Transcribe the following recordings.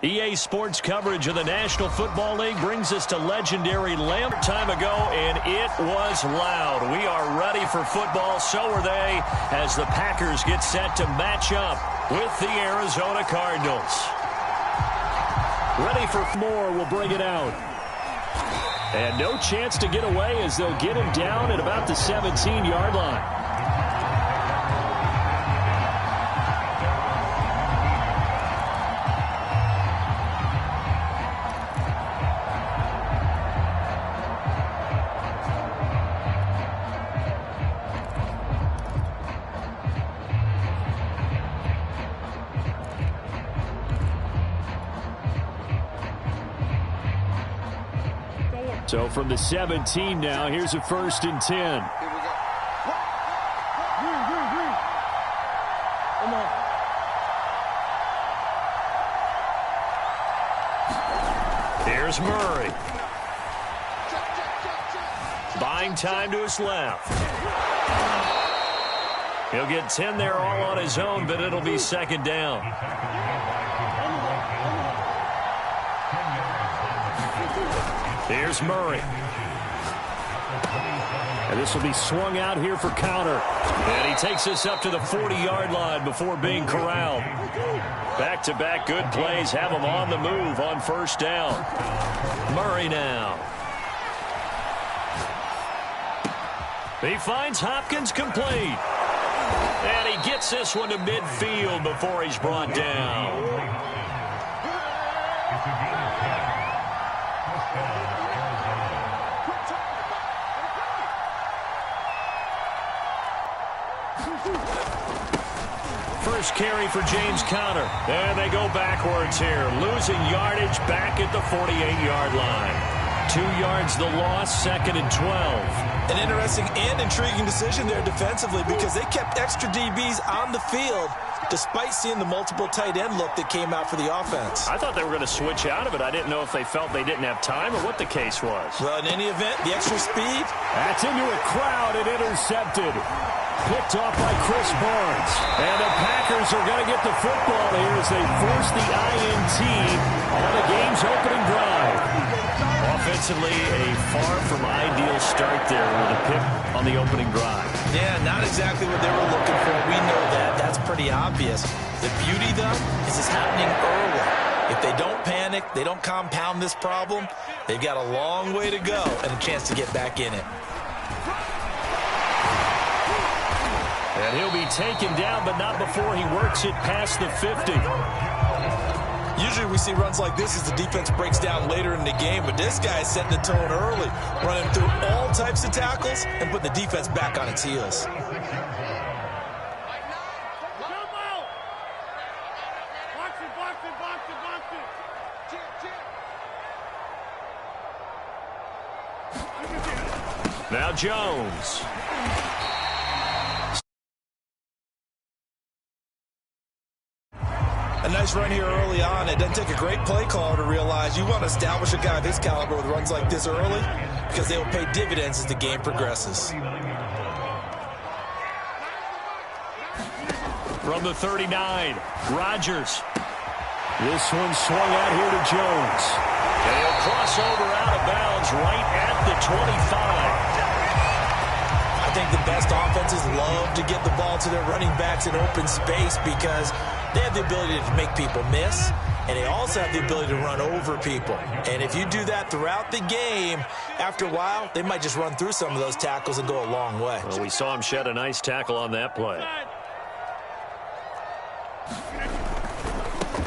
EA Sports coverage of the National Football League brings us to legendary Lamb time ago, and it was loud. We are ready for football, so are they, as the Packers get set to match up with the Arizona Cardinals. Ready for more, will bring it out. And no chance to get away as they'll get him down at about the 17-yard line. So from the 17 now, here's a 1st and 10. Here we go. Come on. Here's Murray. Buying time to his left. He'll get 10 there all on his own, but it'll be 2nd down. Here's Murray. And this will be swung out here for counter. And he takes us up to the 40-yard line before being corralled. Back-to-back good plays have him on the move on 1st down. Murray now. He finds Hopkins complete. And he gets this one to midfield before he's brought down. First carry for James Conner. And they go backwards here. Losing yardage back at the 48-yard line. 2 yards the loss, 2nd and 12. An interesting and intriguing decision there defensively because they kept extra DBs on the field despite seeing the multiple tight end look that came out for the offense. I thought they were going to switch out of it. I didn't know if they felt they didn't have time or what the case was. Well, in any event, the extra speed. That's into a crowd and intercepted. Picked off by Chris Barnes. And the Packers are going to get the football here as they force the INT on the game's opening drive. Offensively, a far from ideal start there with a pick on the opening drive. Yeah, not exactly what they were looking for. We know that. That's pretty obvious. The beauty, though, is it's happening early. If they don't panic, they don't compound this problem, they've got a long way to go and a chance to get back in it. And he'll be taken down, but not before he works it past the 50. Usually we see runs like this as the defense breaks down later in the game, but this guy is setting the tone early, running through all types of tackles and putting the defense back on its heels. Now Jones. A nice run here early on. It doesn't take a great play caller to realize you want to establish a guy of this caliber with runs like this early because they will pay dividends as the game progresses. From the 39, Rodgers. This one swung out here to Jones. And he'll cross over out of bounds right at the 25. I think the best offenses love to get the ball to their running backs in open space because they have the ability to make people miss, and they also have the ability to run over people. And if you do that throughout the game, after a while, they might just run through some of those tackles and go a long way. Well, we saw him shed a nice tackle on that play.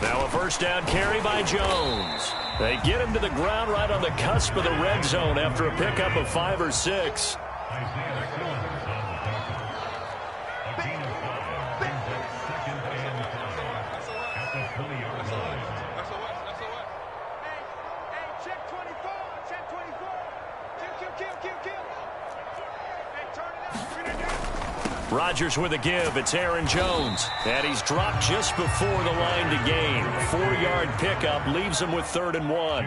Now a 1st down carry by Jones. They get him to the ground right on the cusp of the red zone after a pickup of 5 or 6. Rodgers with a give. It's Aaron Jones. And he's dropped just before the line to gain. 4-yard pickup leaves him with 3rd and 1.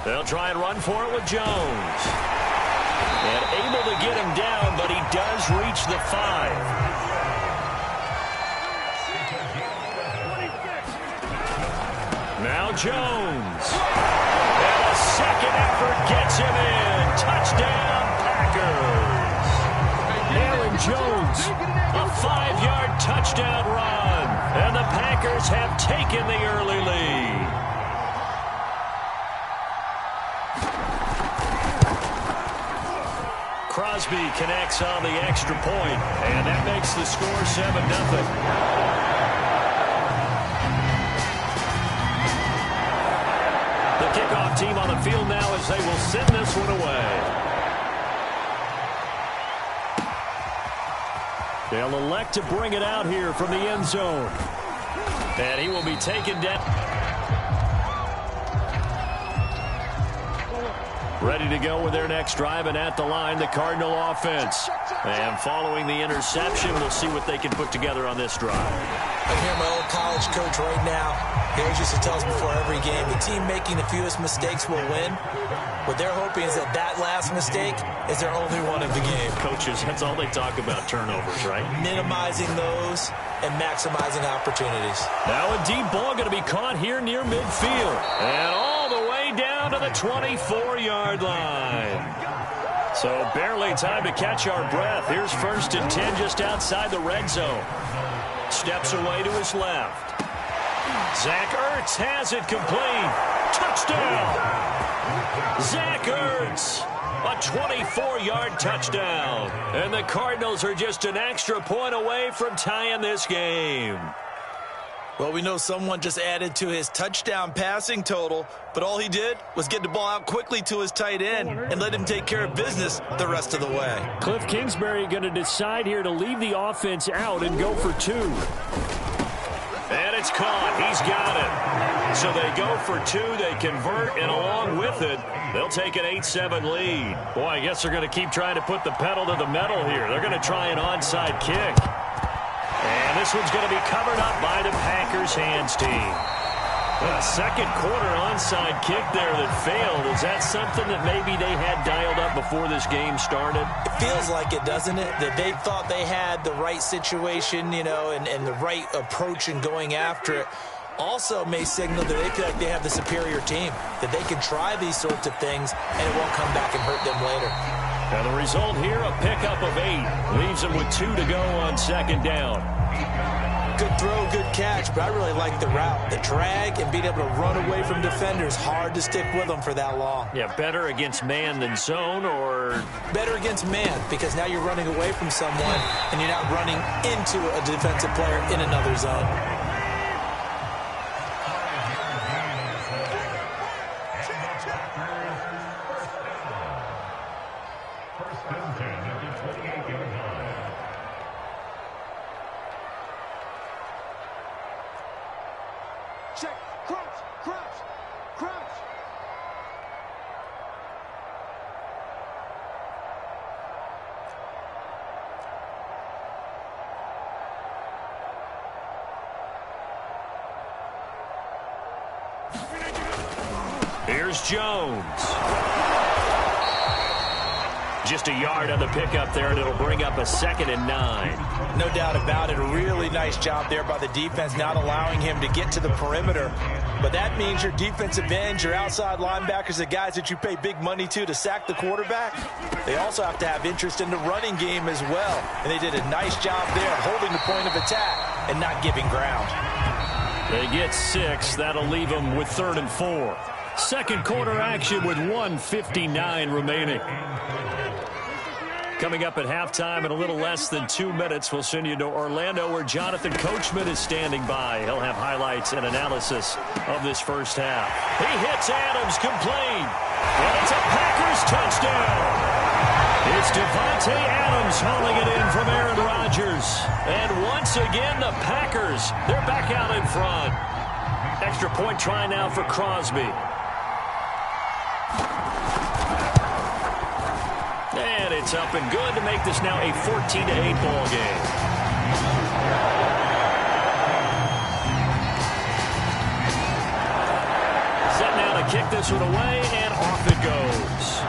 They'll try and run for it with Jones. And able to get him down, but he does reach the 5. Now Jones. And a second effort gets him in. Touchdown, Packers. Aaron Jones, a 5-yard touchdown run. And the Packers have taken the early lead. Crosby connects on the extra point, and that makes the score 7-0. The kickoff team on the field now as they will send this one away. They'll elect to bring it out here from the end zone. And he will be taken down. Ready to go with their next drive, and at the line, the Cardinal offense. And following the interception, we'll see what they can put together on this drive. I hear my old college coach right now. He always used to tell us before every game, the team making the fewest mistakes will win. What they're hoping is that that last mistake is their only one of the game. Coaches, that's all they talk about, turnovers, right? Minimizing those and maximizing opportunities. Now a deep ball going to be caught here near midfield. And all the way down to the 24-yard line. So barely time to catch our breath. Here's 1st and 10 just outside the red zone. Steps away to his left. Zach Ertz has it complete. Touchdown! Zach Ertz, a 24-yard touchdown. And the Cardinals are just an extra point away from tying this game. Well, we know someone just added to his touchdown passing total, but all he did was get the ball out quickly to his tight end and let him take care of business the rest of the way. Cliff Kingsbury going to decide here to leave the offense out and go for 2. And it's caught. He's got it. So they go for 2. They convert, and along with it, they'll take an 8-7 lead. Boy, I guess they're going to keep trying to put the pedal to the metal here. They're going to try an onside kick. And this one's going to be covered up by the Packers hands team. A second quarter onside kick there that failed. Is that something that maybe they had dialed up before this game started? It feels like it, doesn't it? That they thought they had the right situation, you know, and the right approach in going after it. Also may signal that they feel like they have the superior team, that they can try these sorts of things and it won't come back and hurt them later. And the result here, a pickup of 8. Leaves them with 2 to go on 2nd down. Good throw, good catch, but I really like the route. The drag and being able to run away from defenders, hard to stick with them for that long. Yeah, better against man than zone, or? Better against man, because now you're running away from someone and you're not running into a defensive player in another zone. Check, crouch, crouch, crouch. Here's Jones. Just a yard on the pickup there, and it'll bring up a 2nd and 9. No doubt about it. A really nice job there by the defense, not allowing him to get to the perimeter. But that means your defensive ends, your outside linebackers, the guys that you pay big money to sack the quarterback, they also have to have interest in the running game as well. And they did a nice job there holding the point of attack and not giving ground. They get 6. That'll leave them with 3rd and 4. Second quarter action with 1:59 remaining. Coming up at halftime in a little less than 2 minutes, we'll send you to Orlando where Jonathan Coachman is standing by. He'll have highlights and analysis of this first half. He hits Adams complete. And it's a Packers touchdown. It's Devontae Adams hauling it in from Aaron Rodgers. And once again, the Packers, they're back out in front. Extra point try now for Crosby. And it's up and good to make this now a 14-8 ball game. Set now to kick this one away, and off it goes.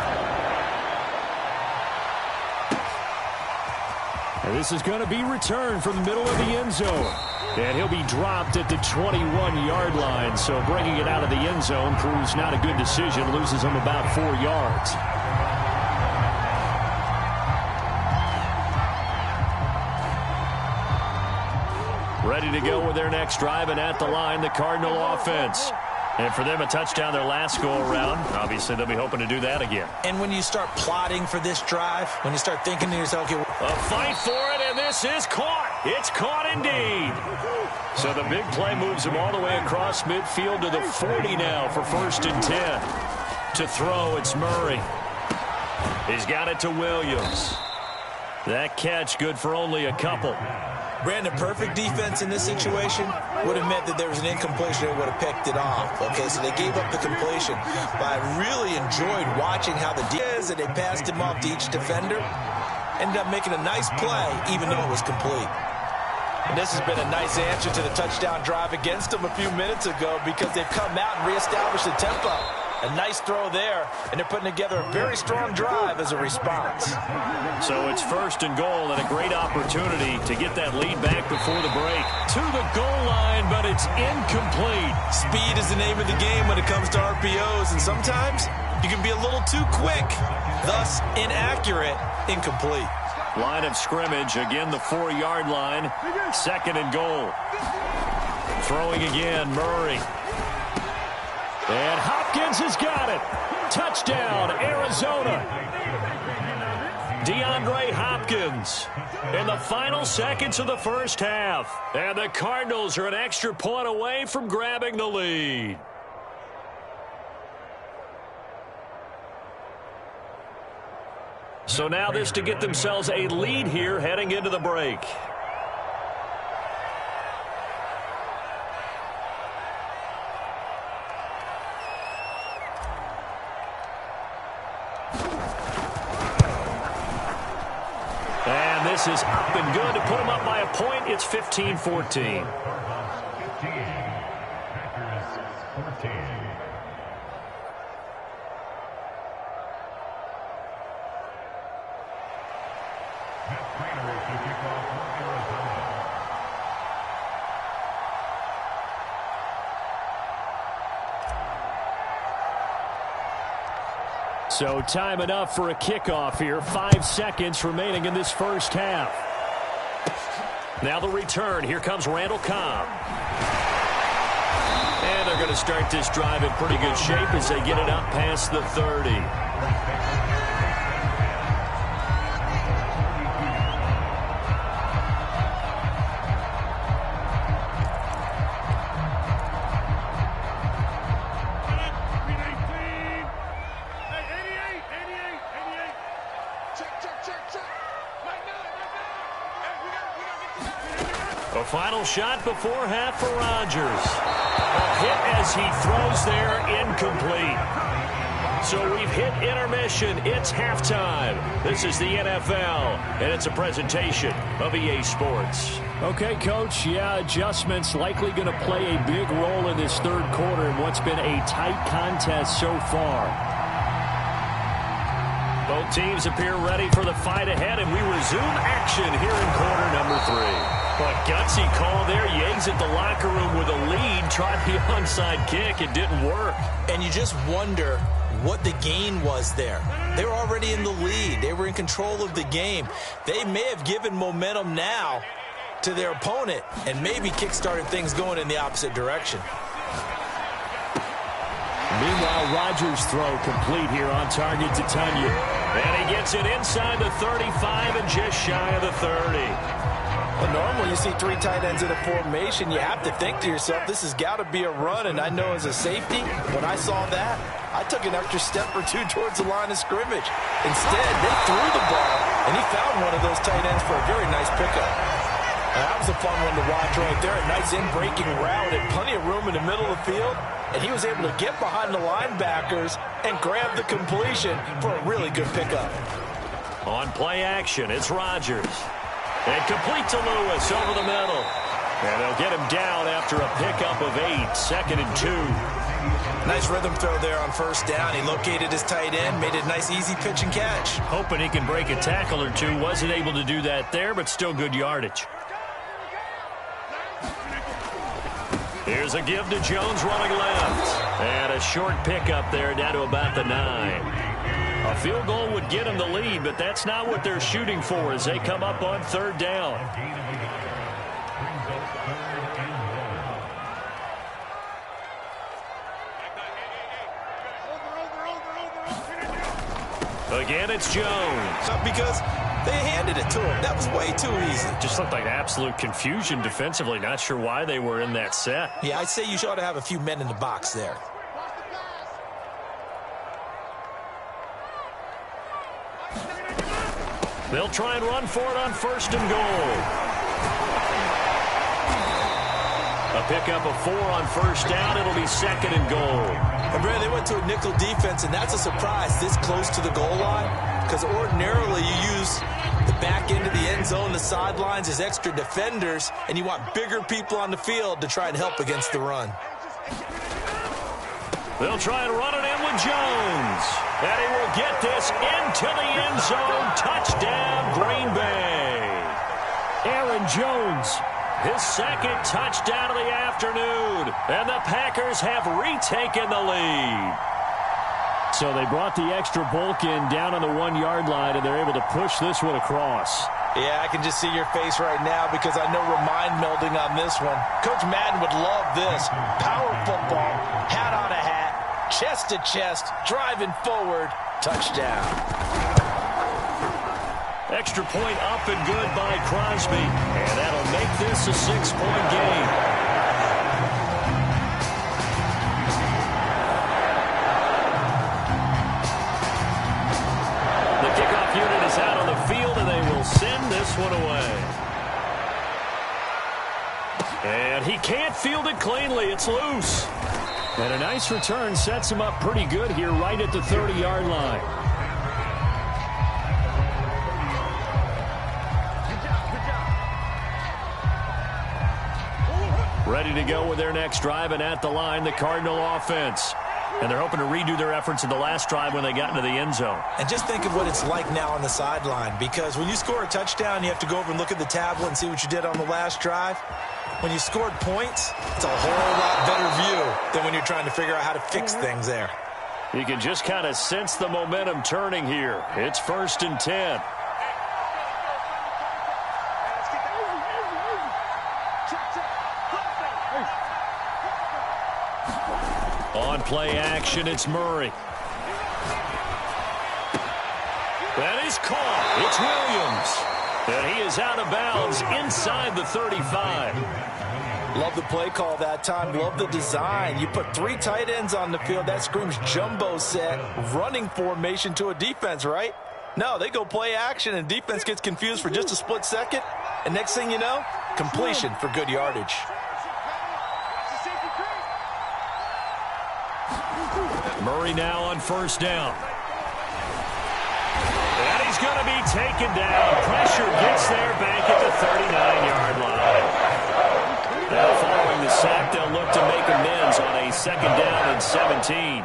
And this is going to be returned from the middle of the end zone. And he'll be dropped at the 21-yard line. So bringing it out of the end zone proves not a good decision. Loses him about 4 yards. Ready to go with their next drive, and at the line, the Cardinal offense. And for them, a touchdown their last go-around. Obviously, they'll be hoping to do that again. And when you start plotting for this drive, when you start thinking to yourself, okay, a fight for it, and this is caught. It's caught indeed. So the big play moves him all the way across midfield to the 40 now for 1st and 10. To throw, it's Murray. He's got it to Williams. That catch good for only a couple. Brandon, perfect defense in this situation would have meant that there was an incompletion and would have picked it off. Okay, so they gave up the completion. But I really enjoyed watching how the defense, and they passed him off to each defender. Ended up making a nice play, even though it was complete. And this has been a nice answer to the touchdown drive against them a few minutes ago, because they've come out and reestablished the tempo. A nice throw there, and they're putting together a very strong drive as a response. So it's 1st and goal, and a great opportunity to get that lead back before the break. To the goal line, but it's incomplete. Speed is the name of the game when it comes to RPOs, and sometimes you can be a little too quick, thus inaccurate, incomplete. Line of scrimmage, again the 4-yard line. 2nd and goal. Throwing again, Murray. And Hopkins has got it. Touchdown, Arizona. DeAndre Hopkins in the final seconds of the first half. And the Cardinals are an extra point away from grabbing the lead. So now this to get themselves a lead here heading into the break. And this is up and good to put them up by a point. It's 15-14. So time enough for a kickoff here. 5 seconds remaining in this first half. Now the return. Here comes Randall Cobb. And they're going to start this drive in pretty good shape as they get it up past the 30. A final shot before half for Rodgers. A hit as he throws there, incomplete. So we've hit intermission. It's halftime. This is the NFL, and it's a presentation of EA Sports. Okay, Coach, yeah, adjustments likely going to play a big role in this third quarter in what's been a tight contest so far. Both teams appear ready for the fight ahead, and we resume action here in quarter number 3. But gutsy call there. Yates at the locker room with a lead. Tried the onside kick. It didn't work. And you just wonder what the gain was there. They were already in the lead. They were in control of the game. They may have given momentum now to their opponent and maybe kick-started things going in the opposite direction. Meanwhile, Rodgers' throw complete here on target to Tunya. And he gets it inside the 35 and just shy of the 30. Well, normally you see 3 tight ends in a formation, you have to think to yourself, this has got to be a run. And I know as a safety, when I saw that, I took an extra step or 2 towards the line of scrimmage. Instead, they threw the ball, and he found one of those tight ends for a very nice pickup. Now, that was a fun one to watch right there. A nice in-breaking route and plenty of room in the middle of the field. And he was able to get behind the linebackers and grab the completion for a really good pickup. On play action, it's Rodgers. And complete to Lewis over the middle. And they'll get him down after a pickup of 8, 2nd and 2. Nice rhythm throw there on first down. He located his tight end, made it a nice easy pitch and catch. Hoping he can break a tackle or two. Wasn't able to do that there, but still good yardage. Here's a give to Jones running left. And a short pickup there down to about the 9. A field goal would get him the lead, but that's not what they're shooting for as they come up on 3rd down. Again, it's Jones. Because they handed it to him. That was way too easy. Just looked like absolute confusion defensively. Not sure why they were in that set. Yeah, I'd say you ought to have a few men in the box there. They'll try and run for it on 1st and goal. A pickup of 4 on 1st down. It'll be 2nd and goal. And Brad, they went to a nickel defense, and that's a surprise this close to the goal line, because ordinarily you use the back end of the end zone, the sidelines as extra defenders, and you want bigger people on the field to try and help against the run. They'll try and run it in with Jones. And he will get this into the end zone. Touchdown, Green Bay. Aaron Jones, his 2nd touchdown of the afternoon. And the Packers have retaken the lead. So they brought the extra bulk in down on the 1-yard line, and they're able to push this one across. Yeah, I can just see your face right now because I know we're mind melding on this one. Coach Madden would love this. Power football, hat on a hat, chest to chest, driving forward, touchdown. Extra point up and good by Crosby. And that'll make this a 6-point game. The kickoff unit is out on the field, and they will send this one away. And he can't field it cleanly. It's loose. And a nice return sets him up pretty good here right at the 30-yard line. Ready to go with their next drive, and at the line, the Cardinal offense. And they're hoping to redo their efforts in the last drive when they got into the end zone. And just think of what it's like now on the sideline, because when you score a touchdown, you have to go over and look at the tablet and see what you did on the last drive. When you scored points, it's a whole lot better view than when you're trying to figure out how to fix things there. You can just kind of sense the momentum turning here. It's 1st and 10. On play action, it's Murray. That is caught. It's Williams. And he is out of bounds inside the 35. Love the play call that time. Love the design. You put 3 tight ends on the field. That screams jumbo set, running formation to a defense, right? No, they go play action, and defense gets confused for just a split second. And next thing you know, completion for good yardage. Murray now on 1st down. And he's going to be taken down. Pressure gets there back at the 39-yard line. Now following the sack, they'll look to make amends on a 2nd down and 17.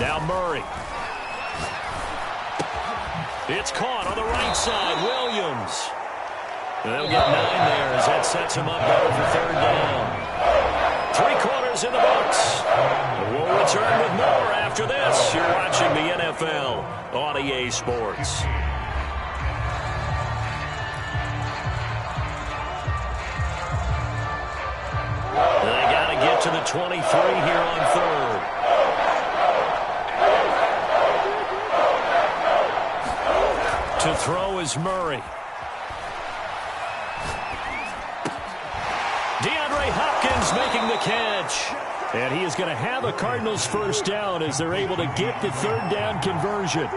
Now Murray. It's caught on the right side. Williams. They'll get 9 there as that sets him up better for 3rd down. 3 quarters in the books. We'll return with more after this. You're watching the NFL on EA Sports. They got to get to the 23 here on 3rd. To throw is Murray. Hopkins making the catch. And he is going to have a Cardinals 1st down as they're able to get the 3rd down conversion.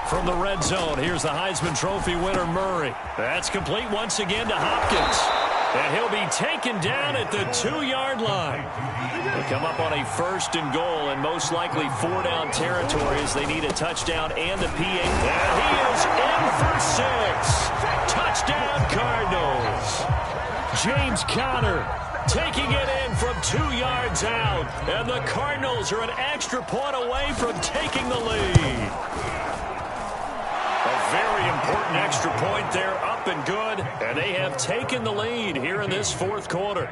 From the red zone, here's the Heisman Trophy winner, Murray. That's complete once again to Hopkins. And he'll be taken down at the 2-yard line. They come up on a 1st and goal and most likely 4-down territory as they need a touchdown and a PA. And he is in for 6. Touchdown Cardinals. James Conner taking it in from 2 yards out. And the Cardinals are an extra point away from taking the lead. A very important extra point there, up and good. And they have taken the lead here in this 4th quarter.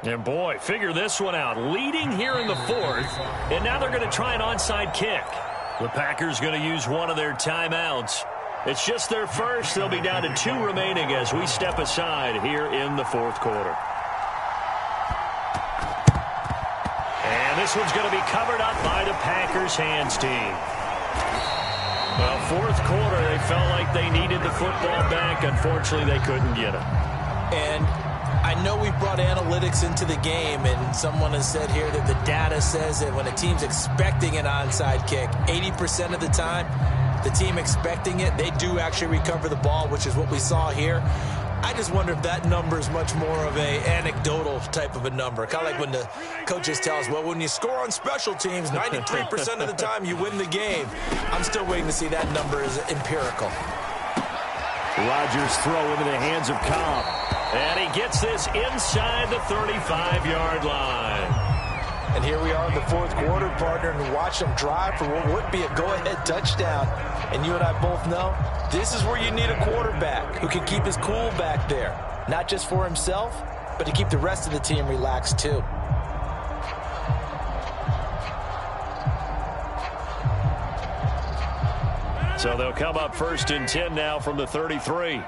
And boy, figure this one out. Leading here in the 4th, and now they're going to try an onside kick. The Packers going to use one of their timeouts. It's just their first. They'll be down to 2 remaining as we step aside here in the 4th quarter. And this one's going to be covered up by the Packers hands team. Well, 4th quarter, they felt like they needed the football back. Unfortunately, they couldn't get it. And I know we've brought analytics into the game, and someone has said here that the data says that when a team's expecting an onside kick, 80% of the time, the team expecting it, they do actually recover the ball, which is what we saw here. I just wonder if that number is much more of a anecdotal type of a number. Kind of like when the coaches tell us, well, when you score on special teams, 93% of the time you win the game. I'm still waiting to see that number is empirical. Rodgers throw into the hands of Cobb. And he gets this inside the 35-yard line. And here we are in the 4th quarter, partner, and watch them drive for what would be a go-ahead touchdown. And you and I both know this is where you need a quarterback who can keep his cool back there. Not just for himself, but to keep the rest of the team relaxed too. So they'll come up 1st and 10 now from the 33.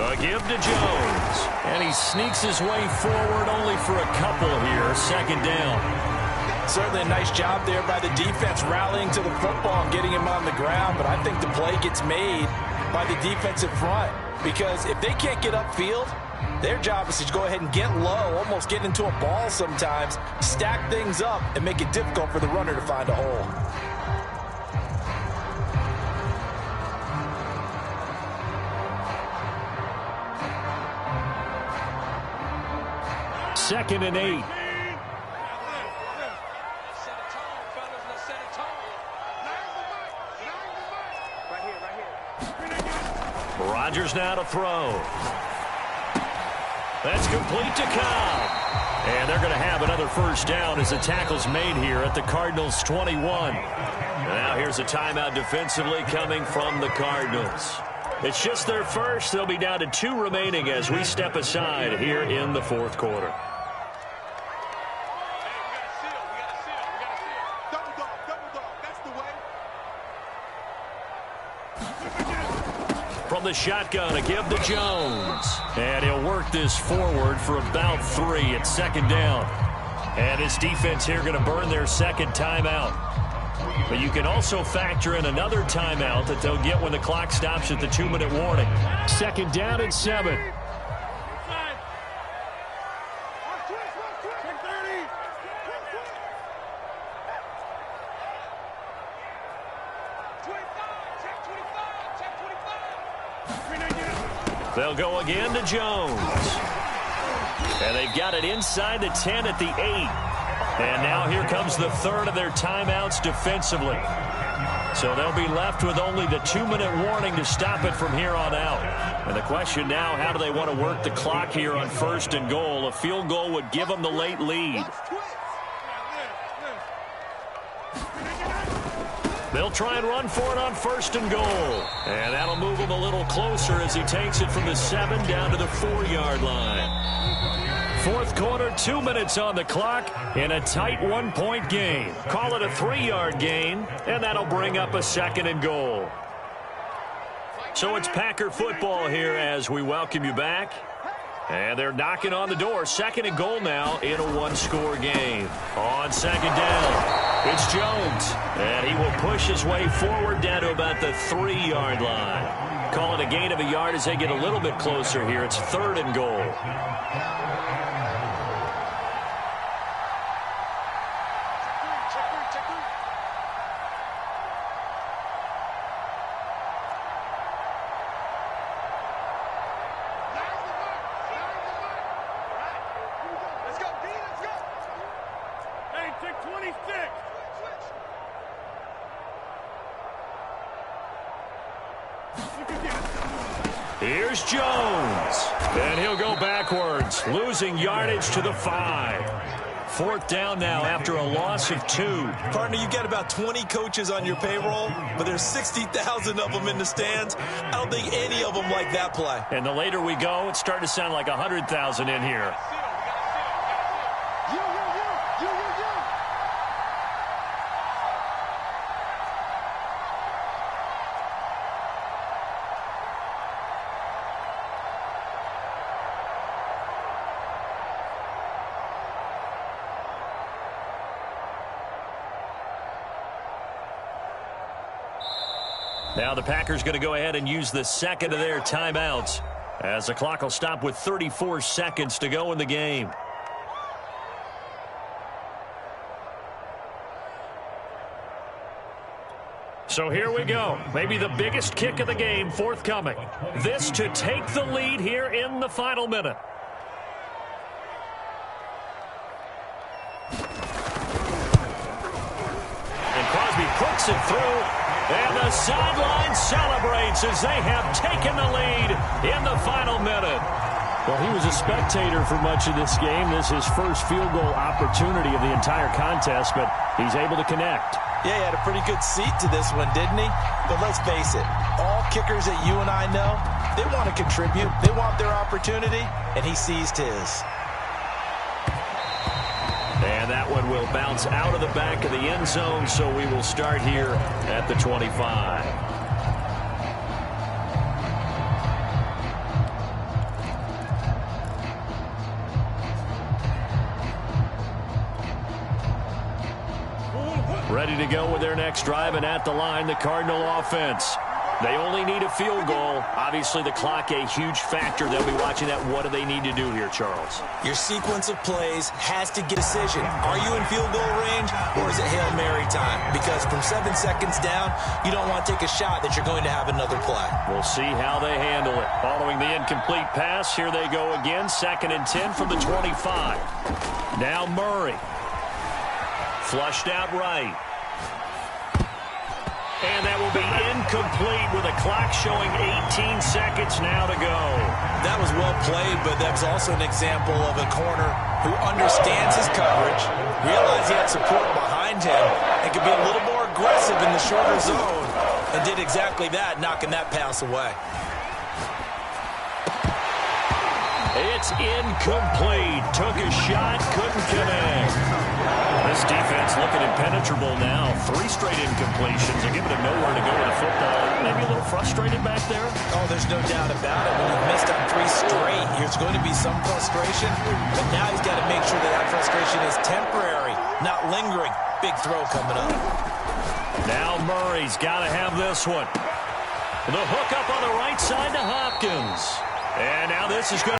A give to Jones. And he sneaks his way forward only for a couple here. 2nd down. Certainly a nice job there by the defense rallying to the football and getting him on the ground. But I think the play gets made by the defensive front. Because if they can't get upfield, their job is to go ahead and get low, almost get into a ball sometimes, stack things up, and make it difficult for the runner to find a hole. Second and 8. Rodgers now to throw. That's complete to Cobb. And they're going to have another 1st down as the tackle's made here at the Cardinals' 21. And now here's a timeout defensively coming from the Cardinals. It's just their first. They'll be down to 2 remaining as we step aside here in the 4th quarter. From the shotgun, a give to Jones. And he'll work this forward for about 3 at 2nd down. And his defense here going to burn their 2nd timeout. But you can also factor in another timeout that they'll get when the clock stops at the 2-minute warning. 2nd down and 7. They'll go again to Jones. And they've got it inside the 10 at the 8. And now here comes the 3rd of their timeouts defensively. So they'll be left with only the 2-minute warning to stop it from here on out. And the question now, how do they want to work the clock here on 1st and goal? A field goal would give them the late lead. They'll try and run for it on 1st and goal. And that'll move him a little closer as he takes it from the 7 down to the 4-yard line. 4th quarter, 2 minutes on the clock in a tight 1-point game. Call it a 3-yard gain, and that'll bring up a 2nd and goal. So it's Packer football here as we welcome you back. And they're knocking on the door. 2nd and goal now in a one-score game. On 2nd down, it's Jones. And he will push his way forward down to about the 3-yard line. Call it a gain of a yard as they get a little bit closer here. It's 3rd and goal. Here's Jones, and he'll go backwards, losing yardage to the 5. 4th down now after a loss of 2. Partner, you've got about 20 coaches on your payroll, but there's 60,000 of them in the stands. I don't think any of them like that play. And the later we go, it's starting to sound like 100,000 in here. Now the Packers going to go ahead and use the 2nd of their timeouts as the clock will stop with 34 seconds to go in the game. So here we go. Maybe the biggest kick of the game forthcoming. This to take the lead here in the final minute. And Crosby puts it through. And the sideline celebrates as they have taken the lead in the final minute. Well, he was a spectator for much of this game. This is his first field goal opportunity of the entire contest, but he's able to connect. Yeah, he had a pretty good seat to this one, didn't he? But let's face it, all kickers that you and I know, they want to contribute. They want their opportunity, and he seized his. And that one will bounce out of the back of the end zone, so we will start here at the 25. Ready to go with their next drive, and at the line, the Cardinal offense. They only need a field goal. Obviously, the clock a huge factor. They'll be watching that. What do they need to do here, Charles? Your sequence of plays has to get a decision. Are you in field goal range, or is it Hail Mary time? Because from 7 seconds down, you don't want to take a shot that you're going to have another play. We'll see how they handle it. Following the incomplete pass, here they go again. 2nd and 10 from the 25. Now Murray. Flushed out right. And that will be incomplete with a clock showing 18 seconds now to go. That was well played, but that was also an example of a corner who understands his coverage, realized he had support behind him, and could be a little more aggressive in the shorter zone, and did exactly that, knocking that pass away. It's incomplete. Took a shot, couldn't connect. This defense looking impenetrable now. 3 straight incompletions. They're giving him nowhere to go with the football. Maybe a little frustrated back there? Oh, there's no doubt about it. When you've missed on 3 straight, there's going to be some frustration. But now he's got to make sure that frustration is temporary, not lingering. Big throw coming up. Now Murray's got to have this one. The hook up on the right side to Hopkins. And now this is going